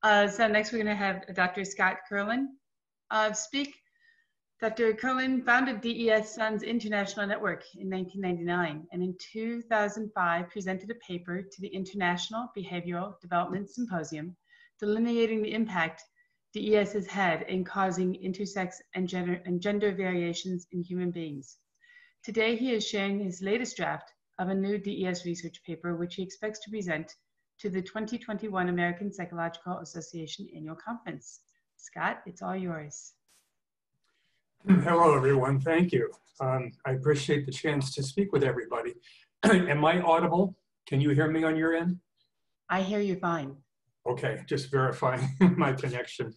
So next we're going to have Dr. Scott Curlin speak. Dr. Curlin founded DES Sons International Network in 1999 and in 2005 presented a paper to the International Behavioral Development Symposium delineating the impact DES has had in causing intersex and gender variations in human beings. Today he is sharing his latest draft of a new DES research paper which he expects to present to the 2021 American Psychological Association Annual Conference. Scott, it's all yours. Hello, everyone. Thank you. I appreciate the chance to speak with everybody. Am I audible? Can you hear me on your end? I hear you fine. Okay, just verifying my connection.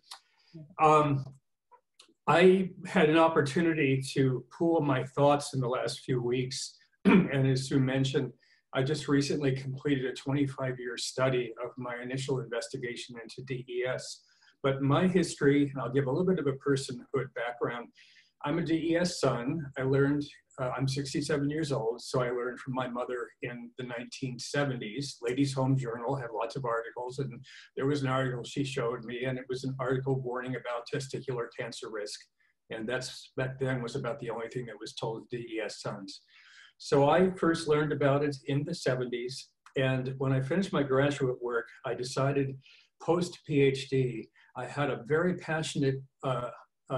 I had an opportunity to pool my thoughts in the last few weeks. And as Sue mentioned, I just recently completed a 25-year study of my initial investigation into DES. But my history, and I'll give a little bit of a personhood background. I'm a DES son. I learned, I'm 67 years old, so I learned from my mother in the 1970s. Ladies' Home Journal had lots of articles, and there was an article she showed me, and it was an article warning about testicular cancer risk. And that's, back then, was about the only thing that was told to DES sons. So I first learned about it in the 70s, and when I finished my graduate work, I decided post-PhD, I had a very passionate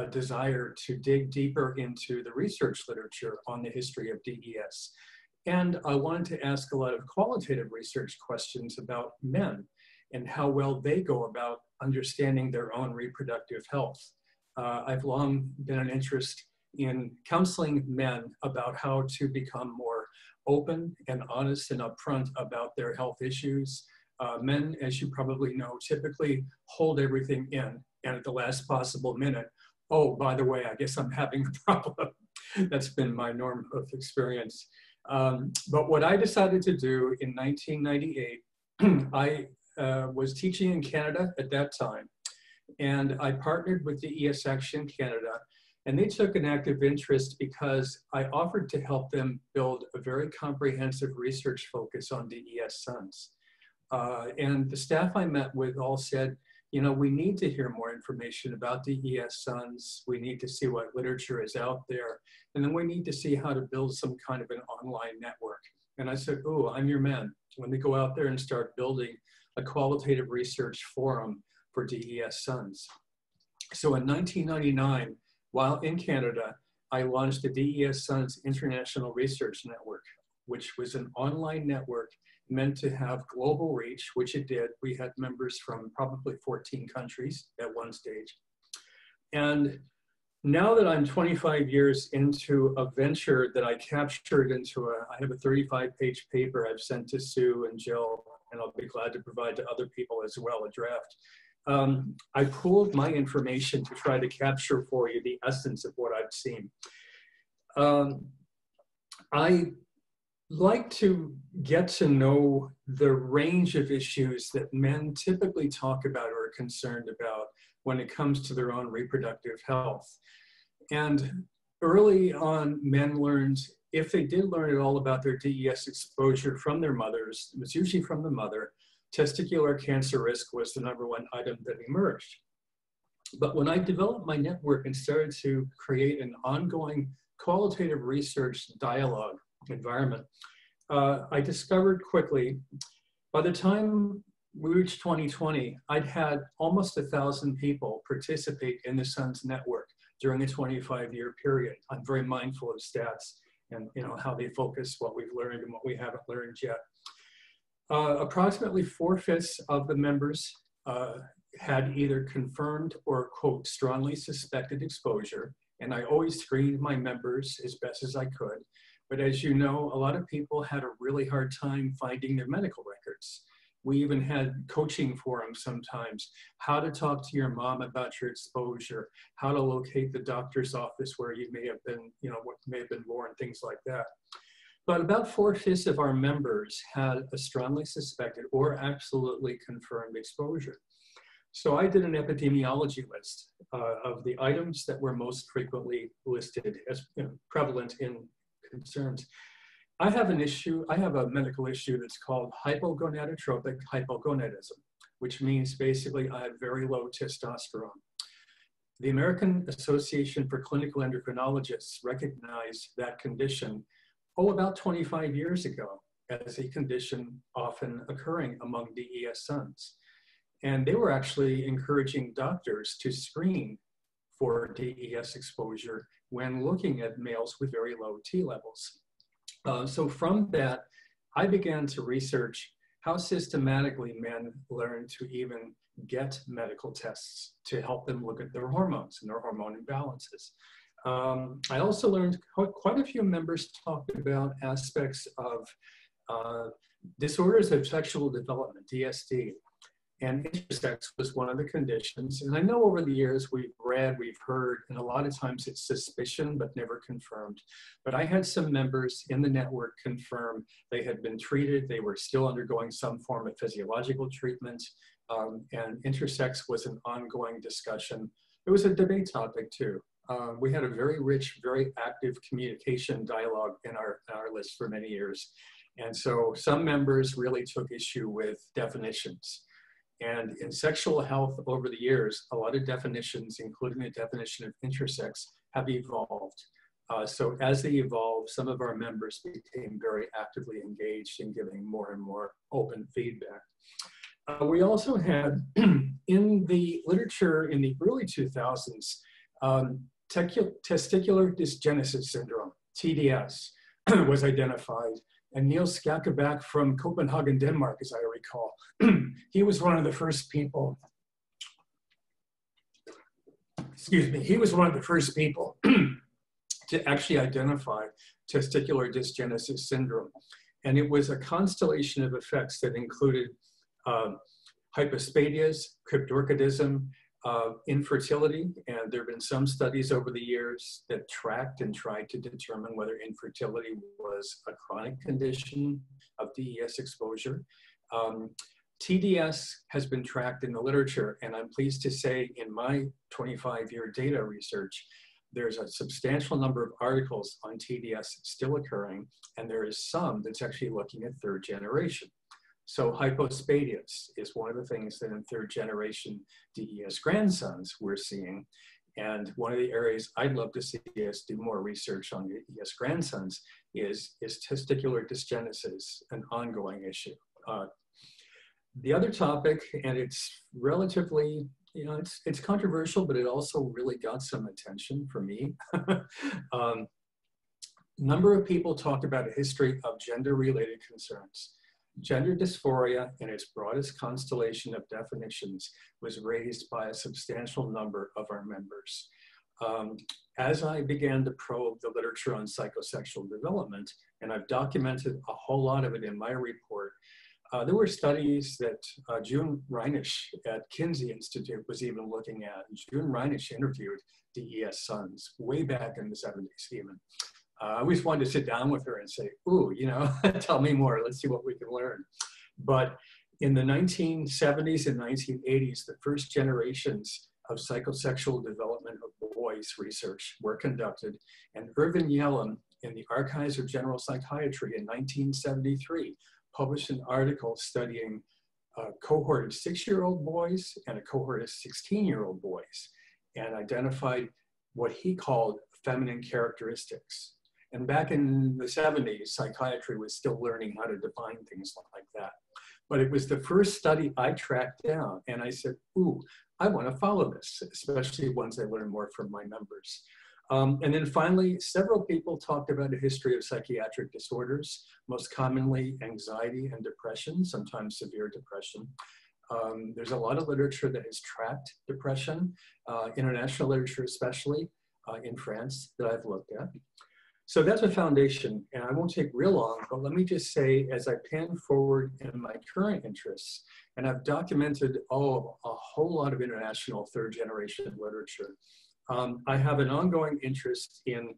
desire to dig deeper into the research literature on the history of DES. And I wanted to ask a lot of qualitative research questions about men and how well they go about understanding their own reproductive health. I've long been an interest in counseling men about how to become more open and honest and upfront about their health issues. Men, as you probably know, typically hold everything in, and at the last possible minute, oh, by the way, I guess I'm having a problem. That's been my norm of experience. But what I decided to do in 1998, I was teaching in Canada at that time, and I partnered with DES Action Canada, and they took an active interest because I offered to help them build a very comprehensive research focus on DES sons. And the staff I met with all said, you know, we need to hear more information about DES sons. We need to see what literature is out there. And then we need to see how to build some kind of an online network. And I said, oh, I'm your man. Let me go out there and start building a qualitative research forum for DES sons. So in 1999, while in Canada, I launched the DES Sons International Research Network, which was an online network meant to have global reach, which it did. We had members from probably 14 countries at one stage. And now that I'm 25 years into a venture that I captured into I have a 35-page paper I've sent to Sue and Jill, and I'll be glad to provide to other people as well, a draft. I pooled my information to try to capture for you the essence of what I've seen. I like to get to know the range of issues that men typically talk about or are concerned about when it comes to their own reproductive health. And early on, men learned, if they did learn at all about their DES exposure from their mothers, it was usually from the mother, testicular cancer risk was the #1 item that emerged. But when I developed my network and started to create an ongoing qualitative research dialogue environment, I discovered quickly, by the time we reached 2020, I'd had almost 1,000 people participate in the Sons Network during a 25-year period. I'm very mindful of stats and how they focus what we've learned and what we haven't learned yet. Approximately 4/5 of the members had either confirmed or, quote, strongly suspected exposure. And I always screened my members as best as I could. But as you know, a lot of people had a really hard time finding their medical records. We even had coaching forums sometimes, how to talk to your mom about your exposure, how to locate the doctor's office where you may have been, what may have been born, things like that. But about 4/5 of our members had a strongly suspected or absolutely confirmed exposure. So I did an epidemiology list of the items that were most frequently listed as prevalent in concerns. I have a medical issue that's called hypogonadotropic hypogonadism. which means basically I have very low testosterone. The American Association for Clinical Endocrinologists recognized that condition, about 25 years ago, as a condition often occurring among DES sons. And they were actually encouraging doctors to screen for DES exposure when looking at males with very low T levels. So from that, I began to research how systematically men learn to even get medical tests to help them look at their hormones and their hormone imbalances. I also learned quite a few members talked about aspects of disorders of sexual development, DSD, and intersex was one of the conditions. And I know over the years we've read, we've heard, and a lot of times it's suspicion, but never confirmed. But I had some members in the network confirm they had been treated, they were still undergoing some form of physiological treatment, and intersex was an ongoing discussion. It was a debate topic too. We had a very rich, very active communication dialogue in our list for many years. And so some members really took issue with definitions. And in sexual health over the years, a lot of definitions, including the definition of intersex, have evolved. So as they evolved, some of our members became very actively engaged in giving more and more open feedback. We also had, in the literature in the early 2000s, testicular dysgenesis syndrome, TDS, was identified. And Niels Skakebak from Copenhagen, Denmark, as I recall, he was one of the first people, he was one of the first people to actually identify testicular dysgenesis syndrome. And it was a constellation of effects that included hypospadias, cryptorchidism, infertility, and there have been some studies over the years that tracked and tried to determine whether infertility was a chronic condition of DES exposure. TDS has been tracked in the literature, and I'm pleased to say in my 25-year data research, there's a substantial number of articles on TDS still occurring, and there is some that's actually looking at third generation. So hypospadias is one of the things that in third generation DES grandsons we're seeing. And one of the areas I'd love to see us do more research on DES grandsons is testicular dysgenesis, an ongoing issue. The other topic, and it's relatively, it's controversial, but it also really got some attention for me. Number of people talked about a history of gender-related concerns. Gender dysphoria, in its broadest constellation of definitions, was raised by a substantial number of our members. As I began to probe the literature on psychosexual development, and I've documented a whole lot of it in my report, there were studies that June Reinisch at Kinsey Institute was even looking at. June Reinisch interviewed DES sons way back in the 70s even. I always wanted to sit down with her and say, ooh, tell me more, let's see what we can learn. But in the 1970s and 1980s, the first generations of psychosexual development of boys research were conducted, and Irvin Yalom in the Archives of General Psychiatry in 1973 published an article studying a cohort of 6-year-old boys and a cohort of 16-year-old boys, and identified what he called feminine characteristics. And back in the 70s, psychiatry was still learning how to define things like that. But it was the first study I tracked down, and I said, ooh, I want to follow this, especially once I learn more from my members. And then finally, several people talked about a history of psychiatric disorders, most commonly anxiety and depression, sometimes severe depression. There's a lot of literature that has tracked depression, international literature especially in France that I've looked at. So that's a foundation, and I won't take real long, but let me just say, as I pan forward in my current interests, and I've documented a whole lot of international third generation literature. I have an ongoing interest in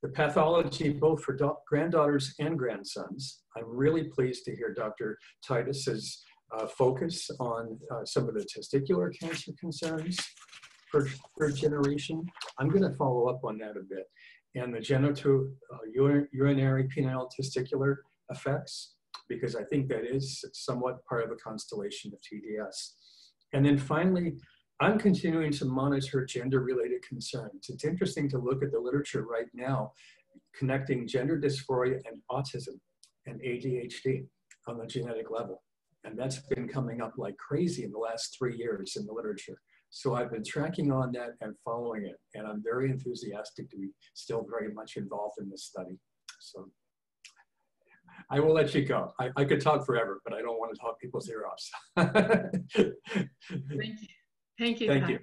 the pathology both for granddaughters and grandsons. I'm really pleased to hear Dr. Titus's focus on some of the testicular cancer concerns for third generation. I'm going to follow up on that a bit. And the genitourinary penile testicular effects, because I think that is somewhat part of a constellation of TDS. And then finally, I'm continuing to monitor gender-related concerns. It's interesting to look at the literature right now, connecting gender dysphoria and autism and ADHD on the genetic level. And that's been coming up like crazy in the last 3 years in the literature. So I've been tracking on that and following it. And I'm very enthusiastic to be still very much involved in this study. So I will let you go. I could talk forever, but I don't want to talk people's ear off. Thank you. Thank you. Thank you.